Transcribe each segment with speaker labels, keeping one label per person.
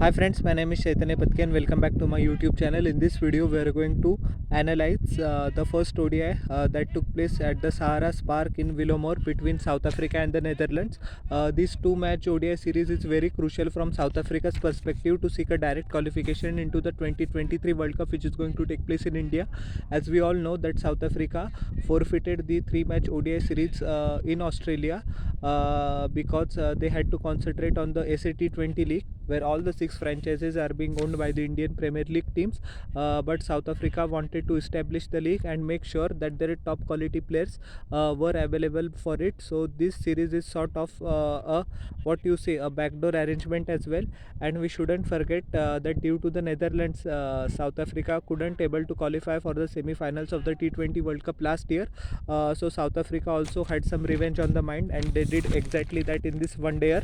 Speaker 1: Hi friends, my name is Chaitanya Patki and welcome back to my YouTube channel. In this video, we are going to analyze the first ODI that took place at the Sahara Spark in Willowmore between South Africa and the Netherlands. This two-match ODI series is very crucial from South Africa's perspective to seek a direct qualification into the 2023 World Cup, which is going to take place in India. As we all know that South Africa forfeited the three-match ODI series in Australia because they had to concentrate on the SA T20 League, where all the six franchises are being owned by the Indian Premier League teams. But South Africa wanted to establish the league and make sure that their top quality players were available for it. So this series is sort of a backdoor arrangement as well. And we shouldn't forget that due to the Netherlands, South Africa couldn't able to qualify for the semi-finals of the T20 World Cup last year. So South Africa also had some revenge on the mind, and they did exactly that in this one day.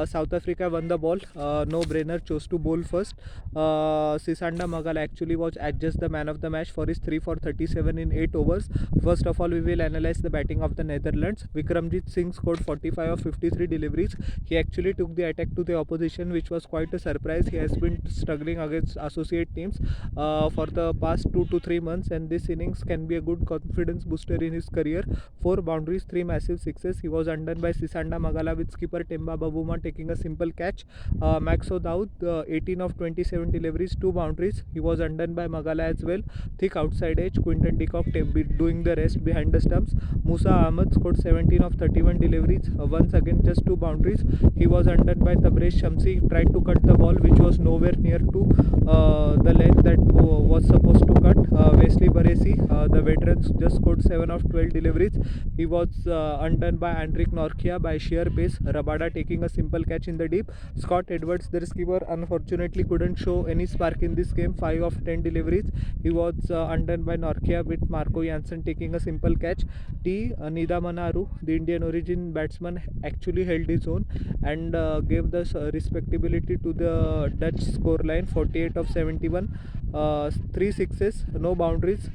Speaker 1: South Africa won the ball. No brainer, chose to bowl first. Sisanda Magala actually was adjust the man of the match for his 3 for 37 in 8 overs. First of all, we will analyze the batting of the Netherlands. Vikramjit Singh scored 45 of 53 deliveries. He actually took the attack to the opposition, which was quite a surprise. He has been struggling against associate teams for the past 2 to 3 months, and this innings can be a good confidence booster in his career. 4 boundaries, 3 massive sixes. He was undone by Sisanda Magala with skipper Temba Bavuma taking a simple catch. Maxo Daud, 18 of 27 deliveries, 2 boundaries. He was undone by Magala as well. Thick outside edge, Quinton de Kock doing the rest behind the stumps. Musa Ahmed scored 17 of 31 deliveries. Once again, just 2 boundaries. He was undone by Tabraiz Shamsi. Tried to cut the ball, which was nowhere near to the length that was supposed to cut. Wesley Baresi, the veterans, just scored 7 of 12 deliveries. He was undone by Andrik Norkia by sheer pace. Rabada taking a simple catch in the deep. Scott Edwards, their skipper, unfortunately couldn't show any spark in this game. 5 of 10 deliveries. He was undone by Norkia with Marco Jansen taking a simple catch. Nida Manaru, the Indian origin batsman, actually held his own and gave the respectability to the Dutch scoreline. 48 of 71. 3 sixes, no boundaries.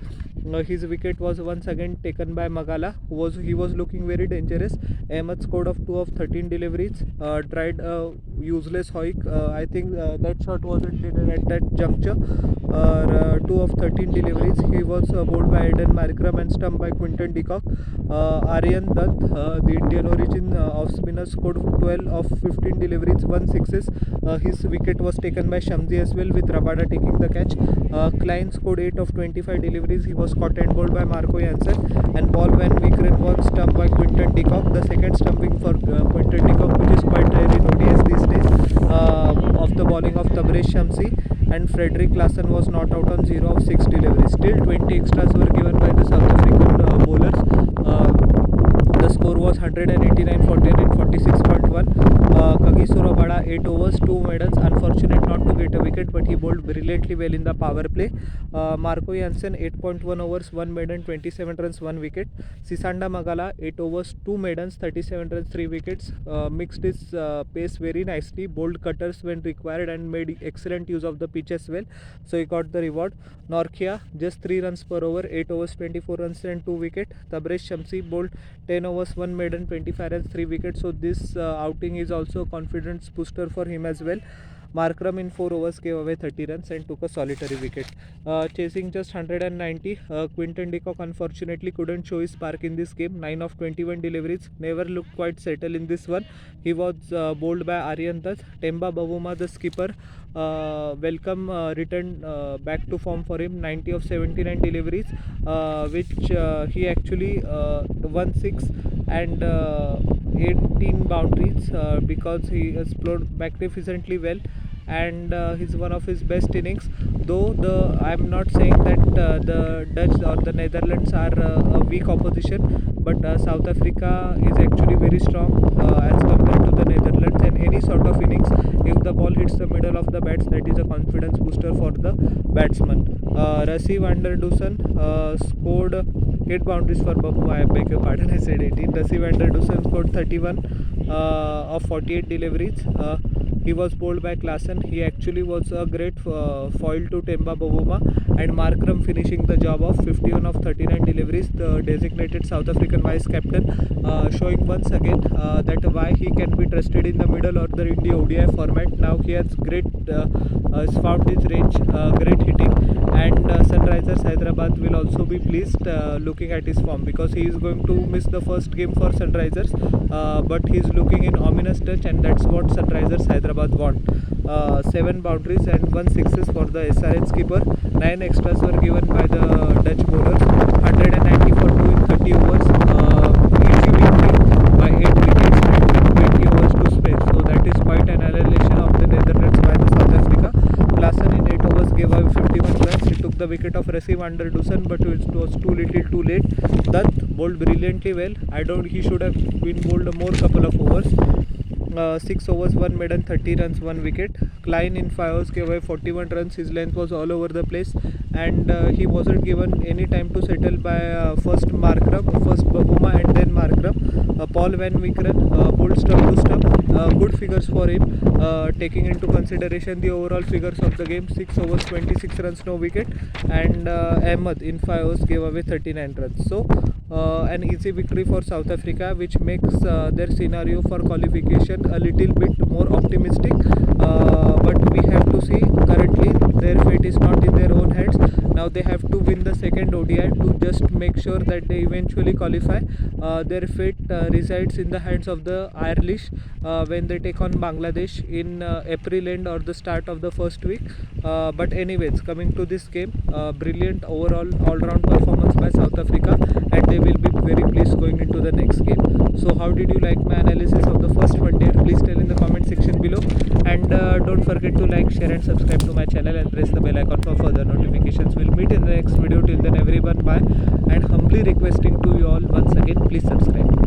Speaker 1: His wicket was once again taken by Magala, he was looking very dangerous. Ahmed scored of 2 of 13 deliveries. Tried a useless hoik. I think that shot wasn't needed at that juncture. 2 of 13 deliveries. He was bowled by Aiden Markram and stumped by Quinton de Kock. Aryan Dutt, the Indian origin off spinner, scored 12 of 15 deliveries, 1 sixes. His wicket was taken by Shamsi as well, with Rabada taking the catch. Klein scored 8 of 25 deliveries. He was caught and bowled by Marco Jansen, and Paul Van Wickeren was stumped by Quinton de Kock. The second stumping for Quinton de Kock, which is quite rare in ODIs these days, of the bowling of Tabraiz Shamsi, and Frederick Larsson was not out on 0 of 6 deliveries. Still 20 extras were given by the South African bowlers. The score was 189 for 10 in 46.1. Kagiso Rabada 8 overs, 2 medals. Unfortunate not to get a wicket, but he bowled brilliantly well in the power play. Marco Jansen 8.1 overs, 1 maiden, 27 runs, 1 wicket. Sisanda Magala 8 overs, 2 maidens, 37 runs, 3 wickets. Mixed his pace very nicely, bowled cutters when required, and made excellent use of the pitch as well. So he got the reward. Norkia just 3 runs per over, 8 overs, 24 runs and 2 wicket. Tabraiz Shamsi bowled 10 overs, 1 maiden, 25 runs, 3 wickets. So this outing is also a confidence booster for him as well. Markram in 4 overs gave away 30 runs and took a solitary wicket. Chasing just 190, Quinton de Kock unfortunately couldn't show his spark in this game. 9 of 21 deliveries, never looked quite settled in this one. He was bowled by Aryan Dutt. Temba Bavuma, the skipper, welcome return back to form for him. 90 of 79 deliveries, which he actually won 6 and 18 boundaries because he explored magnificently well, and he's one of his best innings. Though I'm not saying that the Dutch or the Netherlands are a weak opposition, but South Africa is actually very strong as compared to the Netherlands, and any sort of innings, if the ball hits the middle of the bats, that is a confidence booster for the batsman. Rassie van der Dussen scored 8 boundaries for Babu. I beg your pardon, I said 18. Rassie van der Dussen scored 31 of 48 deliveries. he was bowled by Klassen. He actually was a great foil to Temba Bavuma, and Markram finishing the job of 51 of 39 deliveries, the designated South African vice captain, showing once again that why he can be trusted in the middle or the India ODI format. Now he has found his range, great hitting, and Sunrisers Hyderabad will also be pleased looking at his form, because he is going to miss the first game for Sunrisers, but he is looking in ominous touch, and that's what Sunrisers Hyderabad want. 7 boundaries and 1 sixes for the SRH keeper. 9 extras were given by the Dutch bowlers. 190 for 2 in 30 overs. Easy victory by 8 wickets and 20 overs to spare. So that is quite an annihilation of the Netherlands by the South Africa. Klassen in 8 overs gave away 51 runs. He took the wicket of Rassie van der Dussen, but it was too little too late. Dutt bowled brilliantly well. He should have been bowled a more couple of overs. 6 overs, 1 maiden, 30 runs, 1 wicket. Klein in 5 overs gave away 41 runs. His length was all over the place, and he wasn't given any time to settle by first Bavuma and then Markram. Paul Van Wickeren bowled stump to stump. Good figures for him, taking into consideration the overall figures of the game. 6 overs, 26 runs, no wicket, and Ahmed in 5 overs gave away 39 runs. So an easy victory for South Africa, which makes their scenario for qualification a little bit more optimistic, but we have to see. Currently their fate is not in their own hands. Now they have to win the second ODI to just make sure that they eventually qualify. Their fate resides in the hands of the Irish when they take on Bangladesh in April end or the start of the first week. But anyways, coming to this game, brilliant overall all-round performance by South Africa, and they will be very pleased going into the next game. So how did you like my analysis of the first frontier? Please tell in the comment section below, and don't forget to like, share and subscribe to my channel, and press the bell icon for further notifications. We'll meet in the next video. Till then, everyone, bye, and humbly requesting to you all once again, please subscribe.